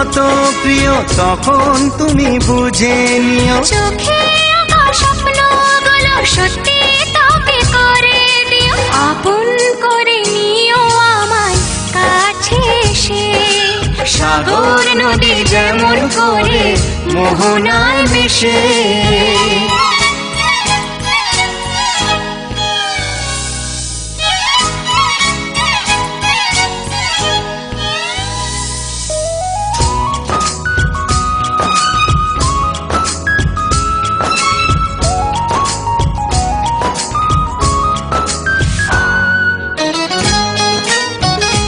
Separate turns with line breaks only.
কত প্রিয় তখন তুমি বুঝে নিও।
চোখে আঁকা স্বপ্নগুলো সত্যি তবে করে দিও, আপন করে নিও আমায় কাছে এসে।
সাগর নদী যেমন করে মোহনায় মিশে।